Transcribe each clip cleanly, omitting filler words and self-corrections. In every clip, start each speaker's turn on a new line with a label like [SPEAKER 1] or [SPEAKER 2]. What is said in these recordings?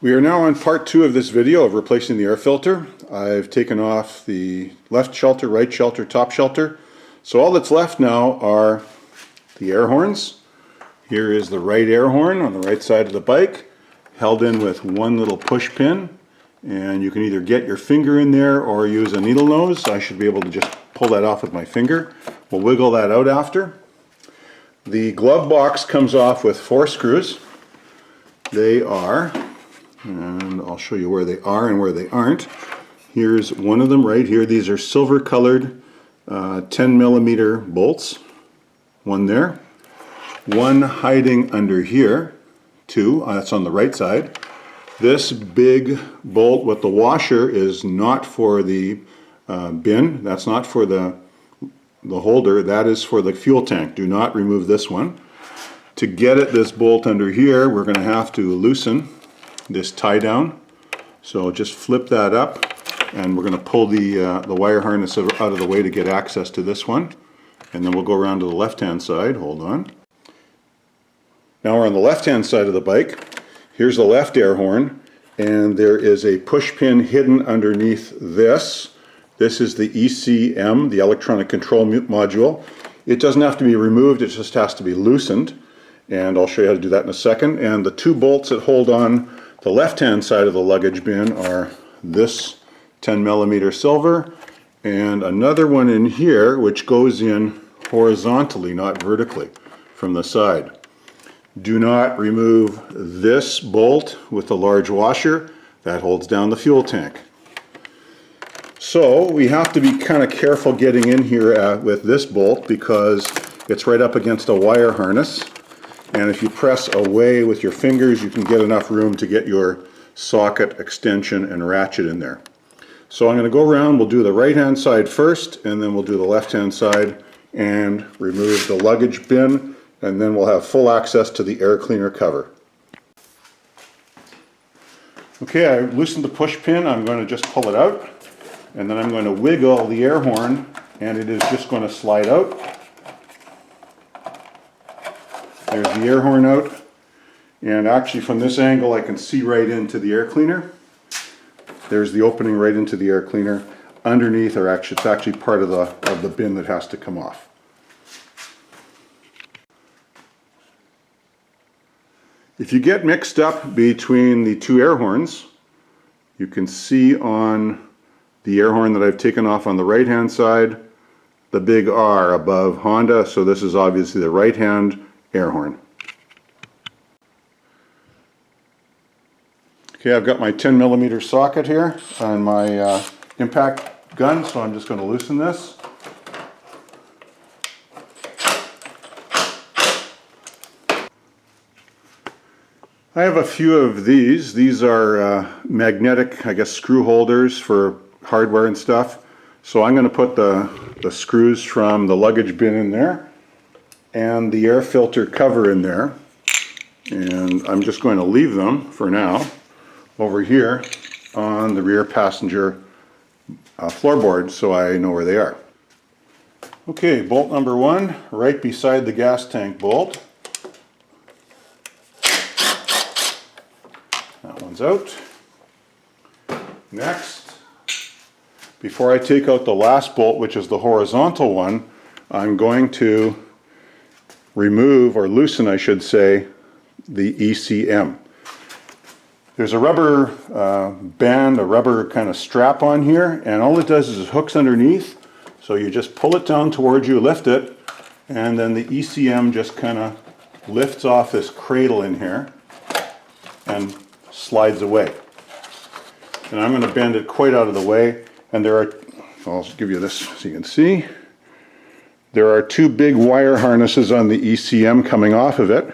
[SPEAKER 1] We are now on part 2 of this video of replacing the air filter. I've taken off the left shelter, right shelter, top shelter. So all that's left now are the air horns. Here is the right air horn on the right side of the bike, held in with one little push pin. And you can either get your finger in there or use a needle nose. I should be able to just pull that off with my finger. We'll wiggle that out after. The glove box comes off with 4 screws. They are, and I'll show you where they are and where they aren't. Here's one of them right here. These are silver colored 10mm bolts. One there. One hiding under here. 2, that's on the right side. This big bolt with the washer is not for the bin. That's not for the holder. That is for the fuel tank. Do not remove this one. To get at this bolt under here, we're going to have to loosen this tie down. So just flip that up, and we're going to pull the wire harness out of the way to get access to this one. And then we'll go around to the left-hand side. Hold on. Now we're on the left-hand side of the bike. Here's the left air horn, and there is a push pin hidden underneath this. This is the ECM, the electronic control module. It doesn't have to be removed, it just has to be loosened. And I'll show you how to do that in a second. And the 2 bolts that hold on the left-hand side of the luggage bin are this 10mm silver and another one in here which goes in horizontally, not vertically, from the side. Do not remove this bolt with the large washer. That holds down the fuel tank. So we have to be kind of careful getting in here with this bolt because it's right up against a wire harness. And if you press away with your fingers, you can get enough room to get your socket, extension, and ratchet in there. So I'm going to go around, we'll do the right-hand side first, and then we'll do the left-hand side and remove the luggage bin, and then we'll have full access to the air cleaner cover. Okay, I loosened the push pin. I'm going to just pull it out, and then I'm going to wiggle the air horn, and it is just going to slide out. There's the air horn out, and actually from this angle I can see right into the air cleaner. There's the opening right into the air cleaner. Underneath, or actually it's actually part of the bin that has to come off. If you get mixed up between the 2 air horns, you can see on the air horn that I've taken off on the right hand side the big R above Honda, so this is obviously the right hand air horn. Okay, I've got my 10mm socket here on my impact gun, so I'm just going to loosen this. I have a few of these. These are magnetic, I guess, screw holders for hardware and stuff. So I'm going to put the screws from the luggage bin in there and the air filter cover in there, and I'm just going to leave them for now over here on the rear passenger floorboard so I know where they are. Okay, bolt number 1 right beside the gas tank bolt. That one's out. Next, before I take out the last bolt, which is the horizontal one, I'm going to remove, or loosen I should say, the ECM. There's a rubber band, a rubber kind of strap on here, and all it does is it hooks underneath, so you just pull it down towards you, lift it, and then the ECM just kind of lifts off this cradle in here and slides away. And I'm going to bend it quite out of the way, and there are, I'll give you this so you can see. There are 2 big wire harnesses on the ECM coming off of it.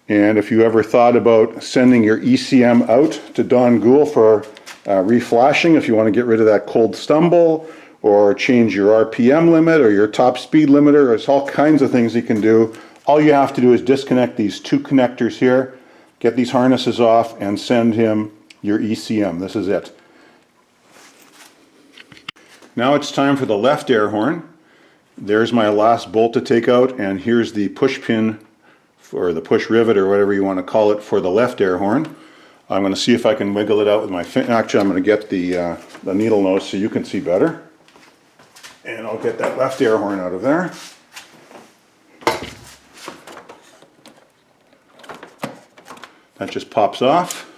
[SPEAKER 1] And if you ever thought about sending your ECM out to Don Gould for reflashing, if you want to get rid of that cold stumble, or change your RPM limit, or your top speed limiter, there's all kinds of things you can do. All you have to do is disconnect these 2 connectors here, get these harnesses off, and send him your ECM. This is it. Now it's time for the left air horn. There's my last bolt to take out, and here's the push pin, or the push rivet, or whatever you want to call it, for the left air horn. I'm going to see if I can wiggle it out with my finger. Actually, I'm going to get the needle nose so you can see better. And I'll get that left air horn out of there. That just pops off.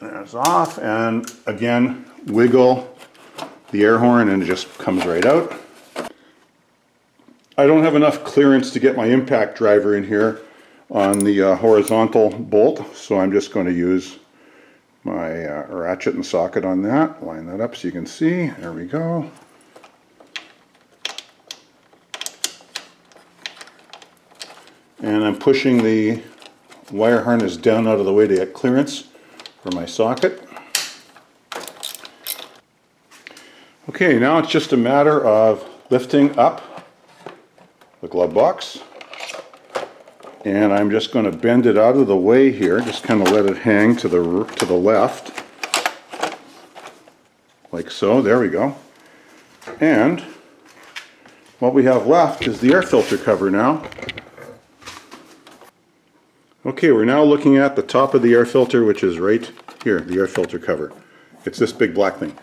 [SPEAKER 1] That's off, and again, wiggle the air horn and it just comes right out. I don't have enough clearance to get my impact driver in here on the horizontal bolt, so I'm just going to use my ratchet and socket on that. Line that up so you can see. There we go. And I'm pushing the wire harness down out of the way to get clearance for my socket. Okay, now it's just a matter of lifting up the glove box. And I'm just going to bend it out of the way here, just kind of let it hang to the left. Like so, there we go. And what we have left is the air filter cover now. Okay, we're now looking at the top of the air filter, which is right here, the air filter cover. It's this big black thing.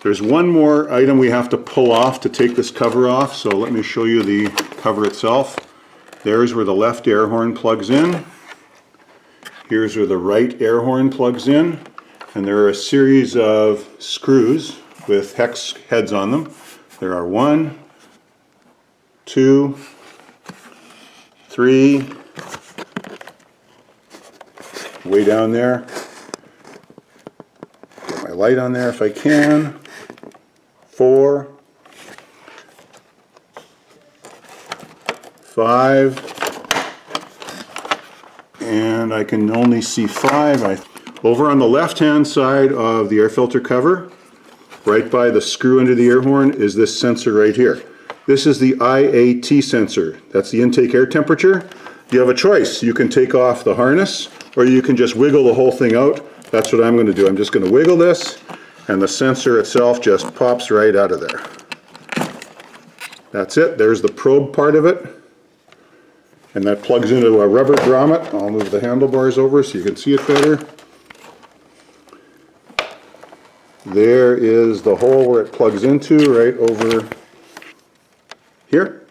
[SPEAKER 1] There's one more item we have to pull off to take this cover off, so let me show you the cover itself. There's where the left air horn plugs in. Here's where the right air horn plugs in. And there are a series of screws with hex heads on them. There are 1, 2, 3, way down there. Get my light on there if I can. 4, 5, and I can only see 5. Over on the left hand side of the air filter cover, right by the screw under the air horn, is this sensor right here. This is the Iat sensor. That's the intake air temperature. You have a choice. You can take off the harness or you can just wiggle the whole thing out. That's what I'm going to do. I'm just going to wiggle this and the sensor itself just pops right out of there. That's it. There's the probe part of it. And that plugs into a rubber grommet. I'll move the handlebars over so you can see it better. There is the hole where it plugs into, right over here.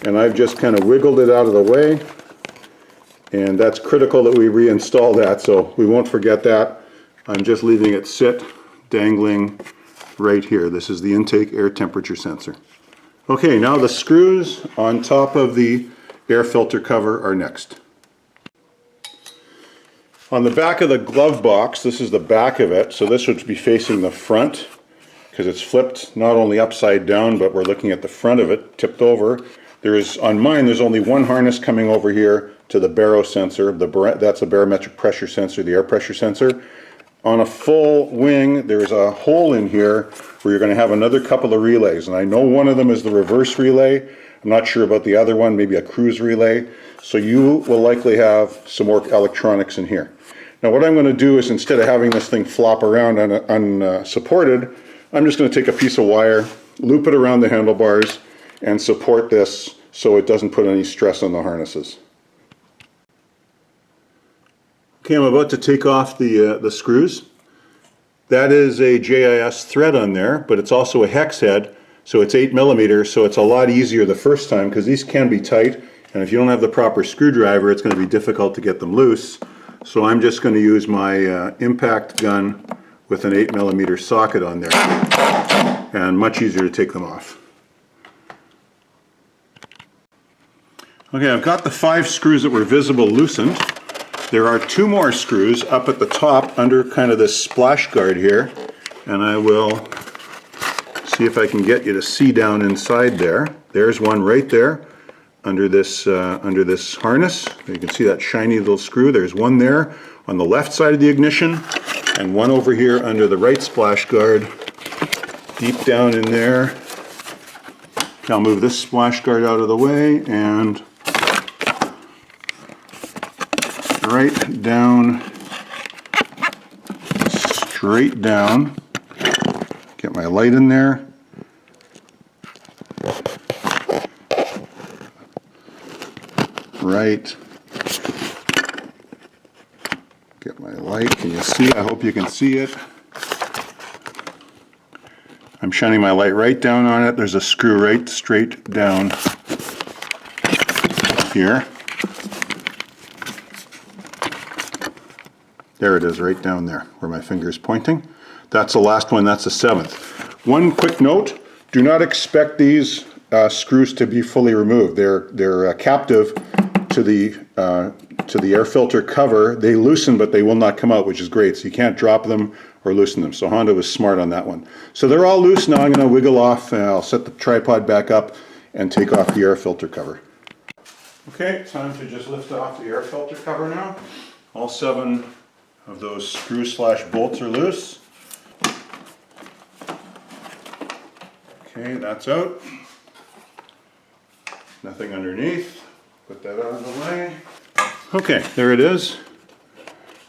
[SPEAKER 1] And I've just kind of wiggled it out of the way. And that's critical that we reinstall that, so we won't forget that. I'm just leaving it sit, dangling right here. This is the intake air temperature sensor. Okay, now the screws on top of the air filter cover are next. On the back of the glove box, this is the back of it, so this would be facing the front because it's flipped not only upside down, but we're looking at the front of it, tipped over. On mine, there's only one harness coming over here to the baro sensor. That's a barometric pressure sensor, the air pressure sensor. On a full wing, there's a hole in here where you're going to have another couple of relays, and I know one of them is the reverse relay. I'm not sure about the other one, maybe a cruise relay. So you will likely have some more electronics in here. Now what I'm going to do is, instead of having this thing flop around unsupported, I'm just going to take a piece of wire, loop it around the handlebars, and support this so it doesn't put any stress on the harnesses. Okay, I'm about to take off the screws. That is a JIS thread on there, but it's also a hex head. So it's 8mm, so it's a lot easier the first time because these can be tight, and if you don't have the proper screwdriver, it's going to be difficult to get them loose. So I'm just going to use my impact gun with an 8mm socket on there, and much easier to take them off. Okay, I've got the 5 screws that were visible loosened. There are 2 more screws up at the top under kind of this splash guard here, and I will see if I can get you to see down inside there. There's one right there under this harness. You can see that shiny little screw. There's one there on the left side of the ignition, and one over here under the right splash guard, deep down in there. Okay, I'll move this splash guard out of the way and right down, straight down. Get my light in there. Right Get my light. Can you see? I hope you can see it. I'm shining my light right down on it. There's a screw right straight down here. There it is, right down there where my finger's pointing. That's the last one, that's the 7th. One quick note, do not expect these screws to be fully removed. They're captive to the air filter cover. They loosen, but they will not come out, which is great. So you can't drop them or loosen them. So Honda was smart on that one. So they're all loose now. I'm going to wiggle off, and I'll set the tripod back up and take off the air filter cover. Okay, time to just lift off the air filter cover now. All 7 of those screws / bolts are loose. Okay, that's out. Nothing underneath. Put that out of the way. Okay, there it is.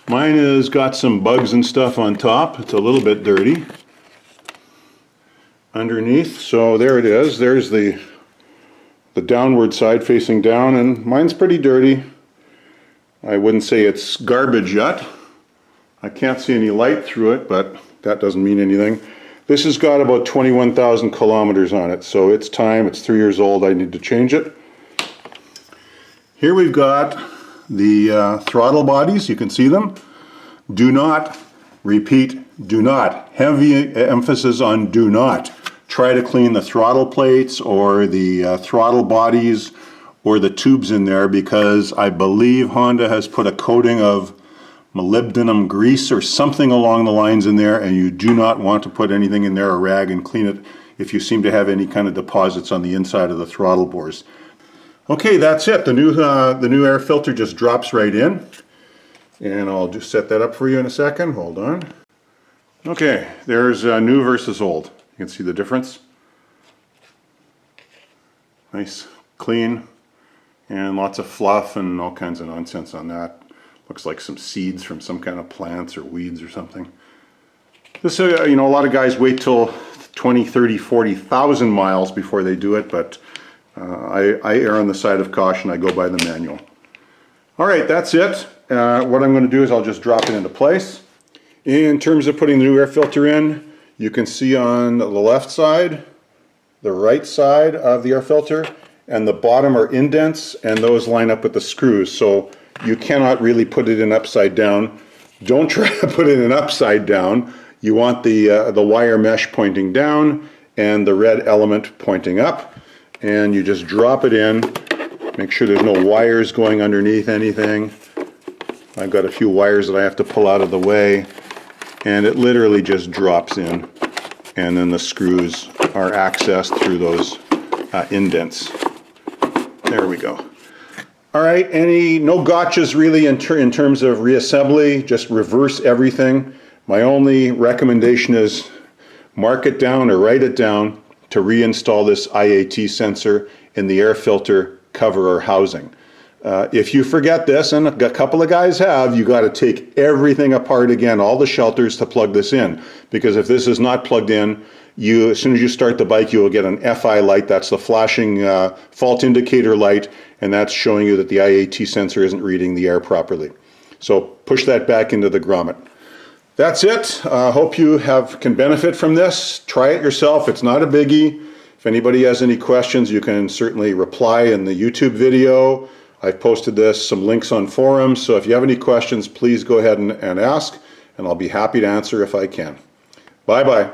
[SPEAKER 1] Mine has got some bugs and stuff on top. It's a little bit dirty underneath. So there it is. There's the downward side facing down, and mine's pretty dirty. I wouldn't say it's garbage yet. I can't see any light through it, but that doesn't mean anything. This has got about 21,000 kilometers on it, so it's time. It's 3 years old. I need to change it. Here we've got the throttle bodies. You can see them. Do not, repeat, do not. Heavy emphasis on do not. Try to clean the throttle plates or the throttle bodies or the tubes in there, because I believe Honda has put a coating of molybdenum grease or something along the lines in there, and you do not want to put anything in there, a rag, and clean it if you seem to have any kind of deposits on the inside of the throttle bores. Okay, that's it. The new air filter just drops right in, and I'll just set that up for you in a second. Hold on. Okay, there's new versus old. You can see the difference. Nice, clean, and lots of fluff and all kinds of nonsense on that. Looks like some seeds from some kind of plants or weeds or something. This, you know, a lot of guys wait till 20, 30, 40,000 miles before they do it, but I err on the side of caution. I go by the manual. All right, that's it. What I'm going to do is I'll just drop it into place. In terms of putting the new air filter in, you can see on the left side, the right side of the air filter, and the bottom are indents, and those line up with the screws. So you cannot really put it in upside down. Don't try to put it in upside down. You want the wire mesh pointing down and the red element pointing up, and you just drop it in. Make sure there's no wires going underneath anything. I've got a few wires that I have to pull out of the way, and it literally just drops in, and then the screws are accessed through those indents. There we go. All right, no gotchas really in terms of reassembly, just reverse everything. My only recommendation is mark it down or write it down to reinstall this Iat sensor in the air filter cover or housing. If you forget this, and a couple of guys have, you got to take everything apart again, all the shelters, to plug this in. Because if this is not plugged in, as soon as you start the bike, you will get an FI light. That's the flashing fault indicator light, and that's showing you that the Iat sensor isn't reading the air properly. So push that back into the grommet. That's it. Hope you can benefit from this. Try it yourself. It's not a biggie. If anybody has any questions, you can certainly reply in the YouTube video. I've posted some links on forums, so if you have any questions, please go ahead and ask, and I'll be happy to answer if I can. Bye-bye.